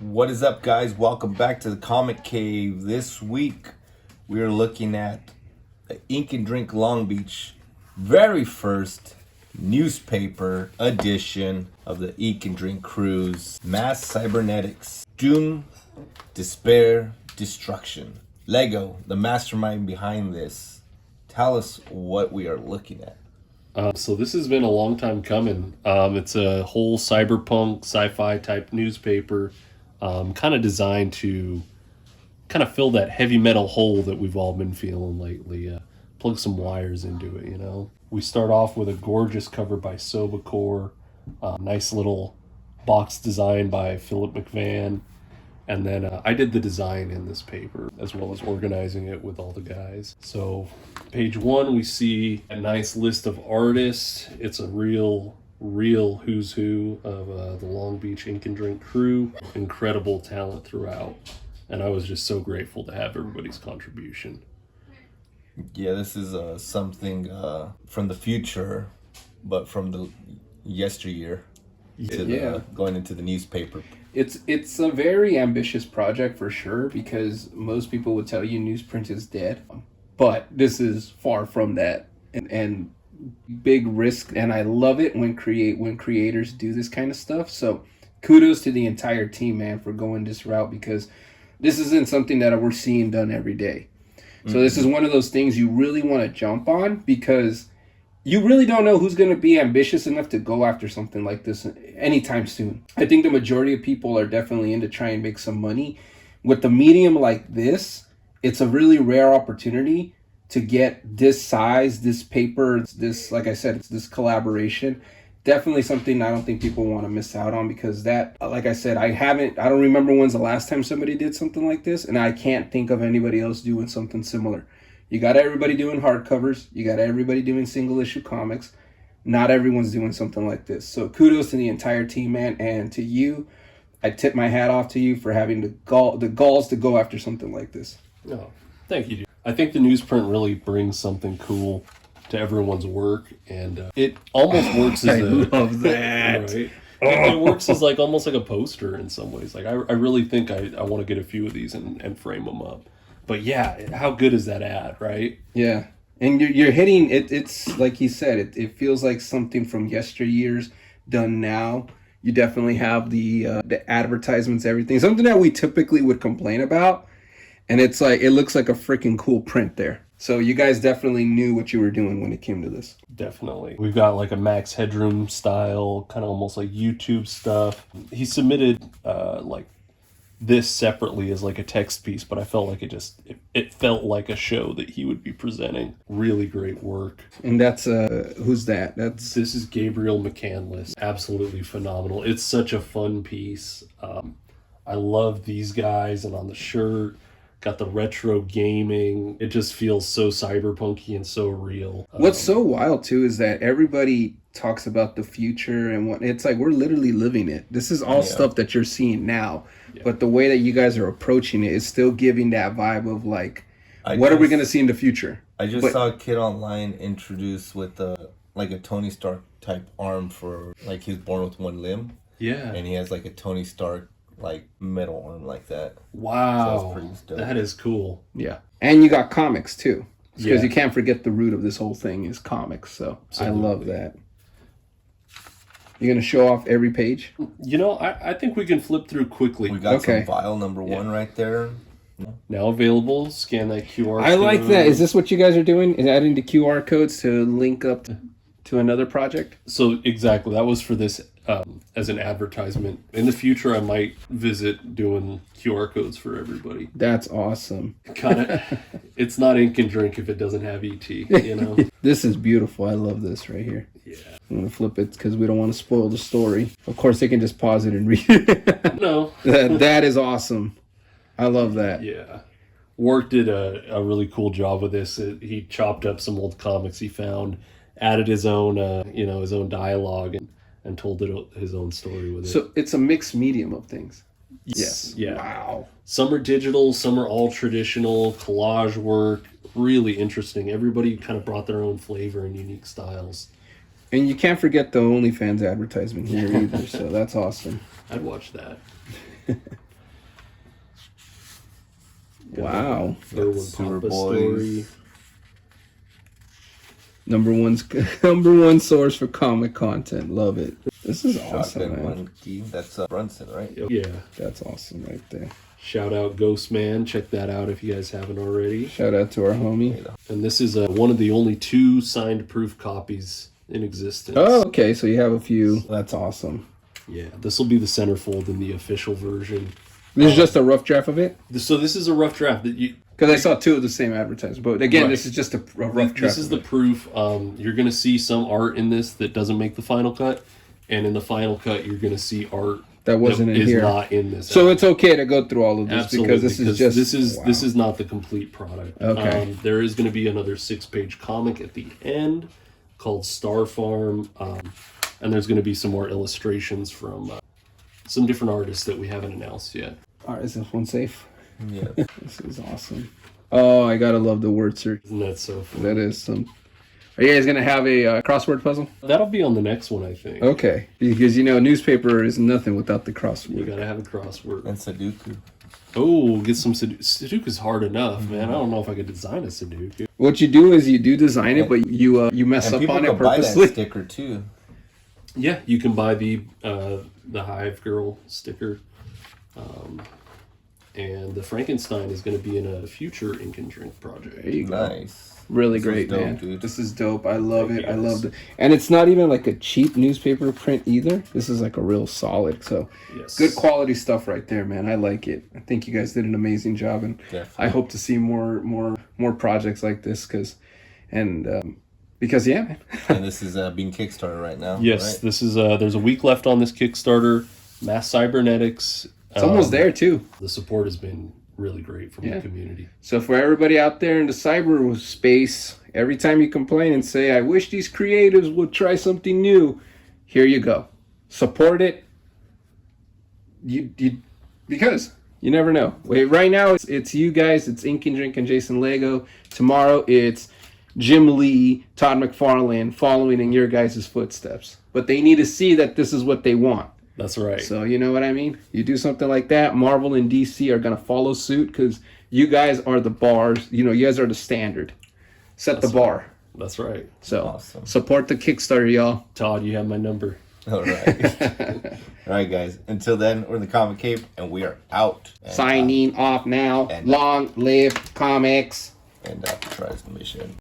What is up, guys? Welcome back to the Comic Cave. This week, we are looking at the Ink and Drink Long Beach very first newspaper edition of the Ink and Drink Cruise. Mass Cybernetics. Doom, Despair, Destruction. Lego, the mastermind behind this. Tell us what we are looking at. So this has been a long time coming. It's a whole cyberpunk, sci-fi type newspaper, kind of designed to kind of fill that heavy metal hole that we've all been feeling lately. Plug some wires into it, you know. We start off with a gorgeous cover by Sobacor, nice little box design by Philip McVan, and then I did the design in this paper as well as organizing it with all the guys. So page one, we see a nice list of artists. It's a real who's who of the Long Beach Ink and Drink crew. Incredible talent throughout. And I was just so grateful to have everybody's contribution. Yeah, this is something from the future, but from the yesteryear to going into the newspaper. It's a very ambitious project for sure, because most people would tell you newsprint is dead, but this is far from that, and big risk. And I love it when creators do this kind of stuff. So kudos to the entire team, man, for going this route, because this isn't something that we're seeing done every day. So this is one of those things you really want to jump on, because you really don't know who's going to be ambitious enough to go after something like this anytime soon. I think the majority of people are definitely in to try and make some money. With the medium like this, it's a really rare opportunity to get this size, this paper, this, like I said, it's this collaboration. Definitely something I don't think people want to miss out on, because that, like I said, I don't remember when's the last time somebody did something like this, and I can't think of anybody else doing something similar. You got everybody doing hardcovers. You got everybody doing single issue comics. Not everyone's doing something like this. So kudos to the entire team, man. And to you, I tip my hat off to you for having the galls to go after something like this. Oh, thank you, dude. I think the newsprint really brings something cool to everyone's work. And it almost works as I love that. Right? It works as almost like a poster in some ways. I really think I want to get a few of these and frame them up. But yeah, how good is that ad, right? Yeah. And you're hitting it. It's like he said, it feels like something from yesteryears done now. You definitely have the advertisements, everything. Something that we typically would complain about. And it's like, it looks like a freaking cool print there. So you guys definitely knew what you were doing when it came to this. Definitely. We've got like a Max Headroom style, kind of almost like YouTube stuff. He submitted this separately as like a text piece, but I felt like it felt like a show that he would be presenting. Really great work. And that's who's that? This is Gabriel McCandless. Absolutely phenomenal. It's such a fun piece. I love these guys, and on the shirt got the retro gaming. It just feels so cyberpunky and so real. What's so wild too is that everybody talks about the future and what it's like. We're literally living it. This is all stuff that you're seeing now. Yeah. But the way that you guys are approaching it is still giving that vibe of like, what are we going to see in the future? I just saw a kid online introduced with a Tony Stark type arm for, like, he's born with one limb. Yeah. And he has like a Tony Stark metal arm like that. Wow. So that's pretty dope. That is cool. Yeah. And you got comics too. Because you can't forget the root of this whole thing is comics. So absolutely. I love that. You're going to show off every page? You know, I think we can flip through quickly. We got some vial number one right there. Now available. Scan that QR code. I like that. Is this what you guys are doing? Is adding the QR codes to link up to another project? So exactly. That was for this as an advertisement. In the future, I might visit doing QR codes for everybody. That's awesome. It's not Ink and Drink if it doesn't have ET, you know? This is beautiful. I love this right here. Yeah. I'm going to flip it because we don't want to spoil the story. Of course, they can just pause it and read it. No. That is awesome. I love that. Yeah. Work did a really cool job with this. He chopped up some old comics he found, added his own, his own dialogue, and told his own story with it. So it's a mixed medium of things. Yes. Yeah. Wow. Some are digital, some are all traditional, collage work. Really interesting. Everybody kind of brought their own flavor and unique styles. And you can't forget the OnlyFans advertisement here either, so that's awesome. I'd watch that. Wow. Third one, Sewer Papa Boys. Story. Number one source for comic content. Love it. This is awesome, Shotgun man. Monkey. That's Brunson, right? Yeah. That's awesome right there. Shout out Ghost Man. Check that out if you guys haven't already. Shout out to our homie. And this is one of the only 2 signed proof copies in existence. Oh, okay. So you have a few. That's awesome. Yeah, this will be the centerfold in the official version. This is just a rough draft of it? So this is a rough draft that you. Because I saw 2 of the same advertisement. But again, Right. this is just a rough draft. This is the proof. You're going to see some art in this that doesn't make the final cut, and in the final cut, you're going to see art That wasn't in is here. not in this. So it's okay to go through all of this Absolutely, because this is just this is not the complete product. Okay. There is going to be another 6-page comic at the end called Star Farm, and there's going to be some more illustrations from some different artists that we haven't announced yet. All right, is this one safe? Yeah. This is awesome. Oh, I gotta love the word search. Isn't that so fun? That is some. Are you guys gonna have a crossword puzzle? That'll be on the next one, I think. Okay, because newspaper is nothing without the You crossword. gotta have a crossword. And Sudoku. Oh, get some Sudoku's hard enough, man. I don't know if I could design a Sudoku. What you do is you do design it, but you mess And up people on can it buy that purposely. sticker too. Yeah, you can buy the Hive Girl sticker. And the Frankenstein is going to be in a future Ink and Drink project. There you go. Nice. Really This great, is dope, man. dude. This is dope. I love Thank it. you, I guys. love it. And it's not even like a cheap newspaper print either. This is like a real solid. So Yes. good quality stuff right there, man. I like it. I think you guys did an amazing job, and Definitely. I hope to see more projects like this because yeah, man. And this is being Kickstarter right now. Yes, Right? this is there's a week left on this Kickstarter. Mass Cybernetics. It's almost there too. The support has been really great from Yeah. the community. So for everybody out there in the cyber space, every time you complain and say, "I wish these creatives would try something new," here you go. Support it. You because you never know. Wait, right now it's you guys. It's Ink and Drink and Jason Lego. Tomorrow it's Jim Lee, Todd McFarlane following in your guys' footsteps. But they need to see that this is what they want. That's right. So you know what I mean? You do something like that, Marvel and DC are going to follow suit because you guys are the bars. You guys are the standard. Set the bar. That's right. So Awesome. support the Kickstarter, y'all. Todd, you have my number. All right. All right, guys. Until then, we're in the Comic Cave, and we are out. And, Signing off now. and- Long live comics. And tries the mission.